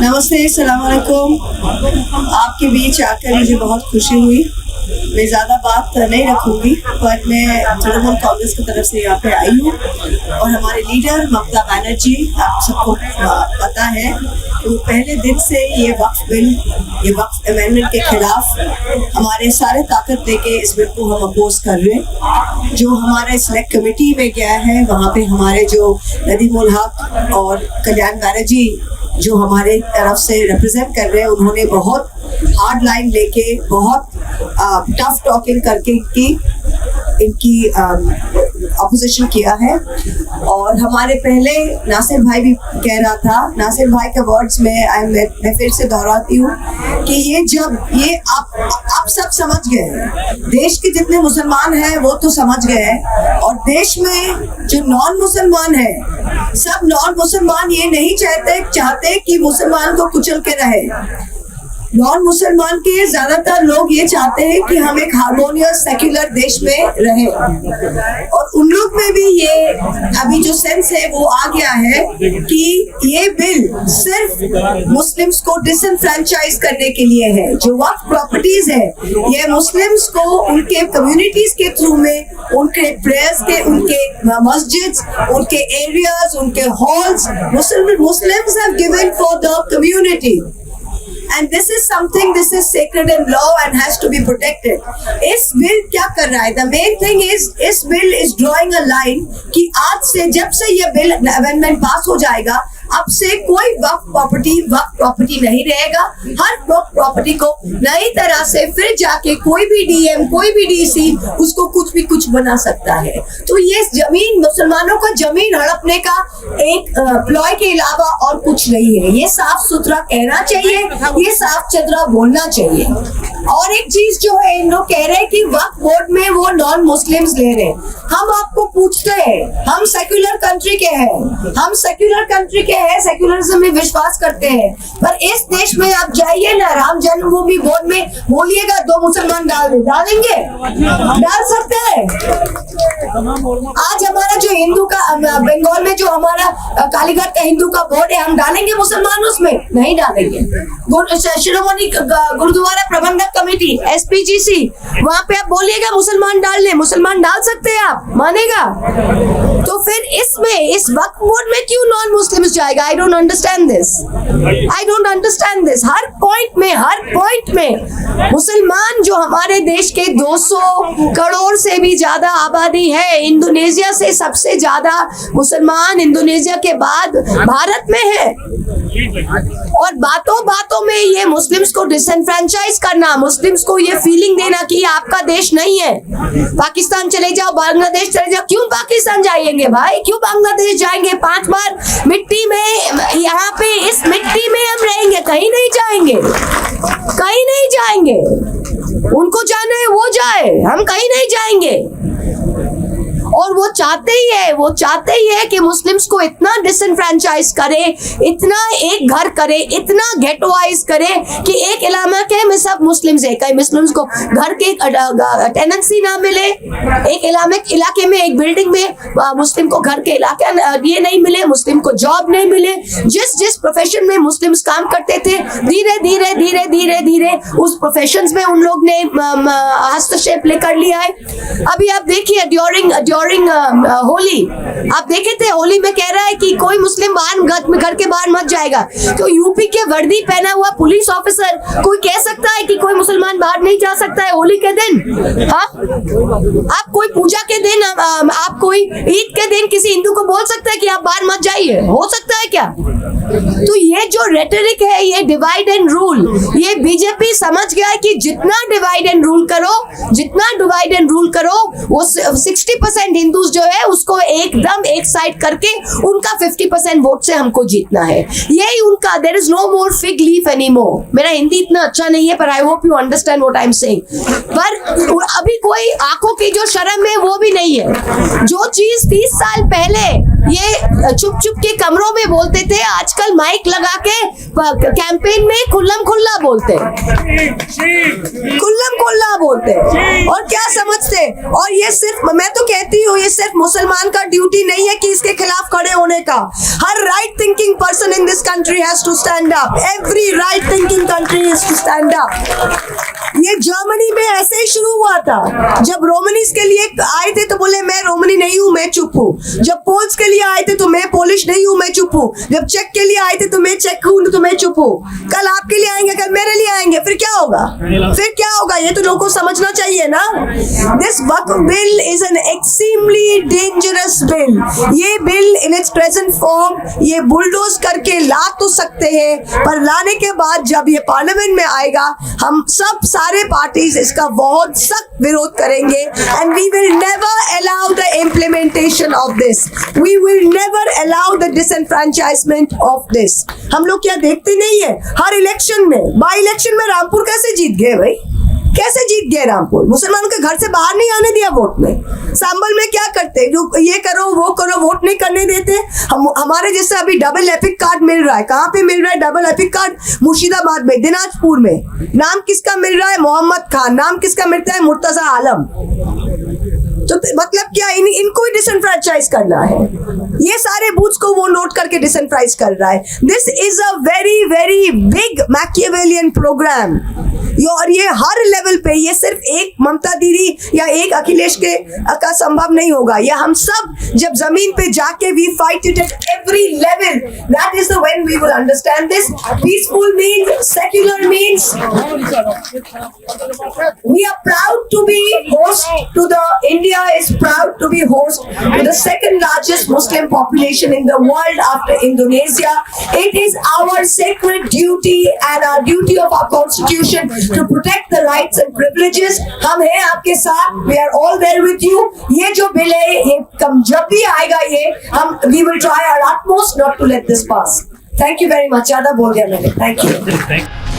नमस्ते, सलाम अलैकुम। आपके बीच आकर मुझे बहुत खुशी हुई। मैं ज़्यादा बात नहीं रखूंगी, पर मैं तृणमूल कांग्रेस की तरफ से यहाँ पे आई हूँ और हमारे लीडर ममता बनर्जी, आप सबको पता है, वो पहले दिन से ये वक्फ बिल, ये वक्फ अमेंडमेंट के खिलाफ हमारे सारे ताकत लेके इस बिल को हम अपोज कर रहे हैं। जो हमारे सिलेक्ट कमेटी में गया है, वहाँ पे हमारे जो नदीमुल हक और कल्याण बनर्जी जो हमारे तरफ से रिप्रेजेंट कर रहे हैं, उन्होंने बहुत हार्ड लाइन लेके, बहुत टफ टॉकिंग करके इनकी अपोजिशन किया है। और हमारे पहले नासिर भाई भी कह रहा था, नासिर भाई के वर्ड्स में मैं फिर से दोहराती हूँ कि ये आप सब समझ गए हैं, देश के जितने मुसलमान हैं वो तो समझ गए हैं, और देश में जो नॉन मुसलमान है, सब नॉन मुसलमान ये नहीं चाहते कि मुसलमान को कुचल के रहे। नॉन मुसलमान के ज्यादातर लोग ये चाहते हैं कि हम एक हार्मोनियस सेक्युलर देश में रहें, और उन लोग में भी ये अभी जो सेंस है वो आ गया है कि ये बिल सिर्फ मुस्लिम्स को डिसएनफ्रेंचाइज करने के लिए है। जो वक्फ प्रॉपर्टीज है, ये मुस्लिम्स को उनके कम्युनिटीज के थ्रू में, उनके प्रेयर्स के, उनके मस्जिद्स, उनके एरियाज, उनके halls Muslims have given for the community, and this is something, this is sacred in law and has to be protected. इस बिल क्या कर रहा है? The main thing is, इस bill is drawing a line कि आज से, जब से ये बिल अमेंडमेंट पास हो जाएगा, अब से कोई वक्फ प्रॉपर्टी नहीं रहेगा। हर वक्फ प्रॉपर्टी को नई तरह से फिर जाके कोई भी डीएम, कोई भी डीसी उसको कुछ बना सकता है। तो ये जमीन, मुसलमानों का जमीन हड़पने का एक प्लॉय के अलावा और कुछ नहीं है। ये साफ सुथरा कहना चाहिए, ये साफ चतरा बोलना चाहिए। और एक चीज जो है, इन लोग कह रहे हैं कि वक्फ बोर्ड में वो नॉन मुस्लिम्स ले रहे हैं। हम आपको पूछते हैं, हम सेक्युलर कंट्री के हैं, हम सेक्युलर कंट्री के हैं, सेक्युलरिज्म में विश्वास करते हैं, पर इस देश में आप जाइए ना, राम जन्मभूमि बोर्ड में बोलिएगा 2 मुसलमान डालेंगे, डाल सकते हैं। आज हमारा जो हिंदू का, बंगाल में जो हमारा कालीघाट का हिंदू का बोर्ड है, हम डालेंगे मुसलमान उसमें? नहीं डालेंगे। शिरोमणि गुरुद्वारा प्रबंधक कमेटी SPGC, वहाँ पे आप बोलिएगा मुसलमान डाल ले, मुसलमान डाल सकते हैं, आप मानेगा? तो फिर इसमें, इस वक्फ बोर्ड में क्यों नॉन मुस्लिम्स जाएगा? I don't understand this. Her point में मुसलमान, जो हमारे देश के 200 करोड़ से भी ज्यादा आबादी है, इंडोनेशिया से सबसे ज्यादा मुसलमान इंडोनेशिया के बाद भारत में है, और बातों में ये मुस्लिम्स को डिसएनफ्रेंचाइज करना, मुस्लिम्स को ये फीलिंग देना कि आपका देश नहीं है, पाकिस्तान चले जाओ, बांग्लादेश चले जाओ। क्यों पाकिस्तान जाएंगे भाई? क्यों बांग्लादेश जाएंगे? 5 बार मिट्टी में, यहाँ पे इस मिट्टी में हम रहेंगे, कहीं नहीं जाएंगे। उनको जाना है वो जाए, हम कहीं नहीं जाएंगे। और वो चाहते ही है कि मुस्लिम्स को इतना डिसएनफ्रेंचाइज करे, इतना एक घर करे, इतना गेटोवाइज करे कि एक इलाके में सब मुस्लिम्स है, कहीं मुस्लिम्स को घर के टेनेंसी ना मिले, एक इलाके में, एक बिल्डिंग में मुस्लिम को घर के इलाके ये नहीं मिले, मुस्लिम को जॉब नहीं मिले। जिस प्रोफेशन में मुस्लिम्स काम करते थे, धीरे उस प्रोफेशंस में उन लोग ने हस्तक्षेप लेकर लिया है। अभी आप देखिए, ड्यूरिंग होली, आप देखे थे, होली में कह रहा है कि कोई मुस्लिम घर के बाहर मत जाएगा। तो यूपी के वर्दी पहना हुआ पुलिस ऑफिसर कोई कह सकता है कि कोई मुसलमान बाहर नहीं जा सकता है होली के दिन? हाँ, आप कोई पूजा के दिन, आप कोई ईद के दिन किसी हिंदू को बोल सकता है कि आप बाहर मत जाइए? हो सकता है क्या? तो ये जो रेटरिक है, ये डिवाइड एंड रूल, ये बीजेपी समझ गया है कि जितना डिवाइड एंड रूल करो, वो 60% हिंदूज जो है उसको एकदम एक साइड करके उनका 50% वोट से हमको जीतना है। यही उनका, there is no more fig leaf anymore. मेरा हिंदी इतना अच्छा नहीं है, पर I hope you understand what I am saying. पर अभी कोई आंखों की जो शर्म है वो भी नहीं है। जो चीज 30 साल पहले ये चुप चुप के कमरों में बोलते थे, आजकल माइक लगा के कैंपेन में खुल्लम खुल्ला बोलते हैं, खुल्लम खुल्ला बोलते हैं। और क्या समझते, और ये सिर्फ, मैं तो कहती हूँ ये सिर्फ मुसलमान का ड्यूटी नहीं है कि इसके खिलाफ खड़े होने का। हर right thinking person in this country has to stand up. Every right thinking country is to stand up. ये जर्मनी में ऐसे ही शुरू हुआ था। जब रोमनीज के लिए आए थे तो बोले मैं रोमनी नहीं हूं, मैं चुप हूं। जब पोल्स के लिए आए थे तो मैं पोलिश नहीं हूं, मैं चुप हूं। जब चेक के लिए आए थे तो मैं चेक हूं, तो मैं चुप हूं। कल आपके लिए आएंगे, कल मेरे लिए आएंगे, फिर क्या होगा? फिर क्या होगा? ये तो लोगों को समझना चाहिए ना। This waqf bill is an extremely dangerous bill. ये bill in its present form ये बुलडोज करके ला तो सकते हैं, पर लाने के बाद जब ये पार्लियामेंट में आएगा, हम सब सारे पार्टीज इसका बहुत सख्त विरोध करेंगे। And we will never allow the implementation of this. We will never allow the disenfranchisement of this. हम लोग क्या देखते नहीं है, हर इलेक्शन में, बाई इलेक्शन में रामपुर कैसे जीत गए भाई? कैसे जीत गए रामपुर? मुसलमानों के घर से बाहर नहीं आने दिया वोट में। सांबल में क्या करते, ये करो वो करो, वोट नहीं करने देते। हमारे जैसे अभी डबल एपिक कार्ड मिल रहा है। कहाँ पे मिल रहा है डबल एपिक कार्ड? मुर्शिदाबाद में, दिनाजपुर में। नाम किसका मिल रहा है? मोहम्मद खान। नाम किसका मिलता है? मुर्तजा आलम। तो मतलब क्या, इनको ही डिसएनफ्रेंचाइज करना है। ये सारे बूथ्स को वो नोट करके डिसएनफ्रेंचाइज कर रहा है। This is a very very big Machiavellian programme. और ये हर लेवल पे, ये सिर्फ एक ममता दीदी या एक अखिलेश के का संभव नहीं होगा। ये हम सब जब जमीन पे जाके we fight it at every level, that is the when we will understand this. Peaceful means, secular means, we are proud to be host to the, India is proud to be host to the second largest Muslim population in the world after Indonesia. It is our sacred duty and our duty of our constitution to protect the rights and privileges. हम हैं आपके साथ, we are all there with you. ये जो bill है, ये कम जब भी आएगा, ये हम we will try our utmost not to let this pass. Thank you very much. ज़्यादा बोल दिया मैंने. Thank you.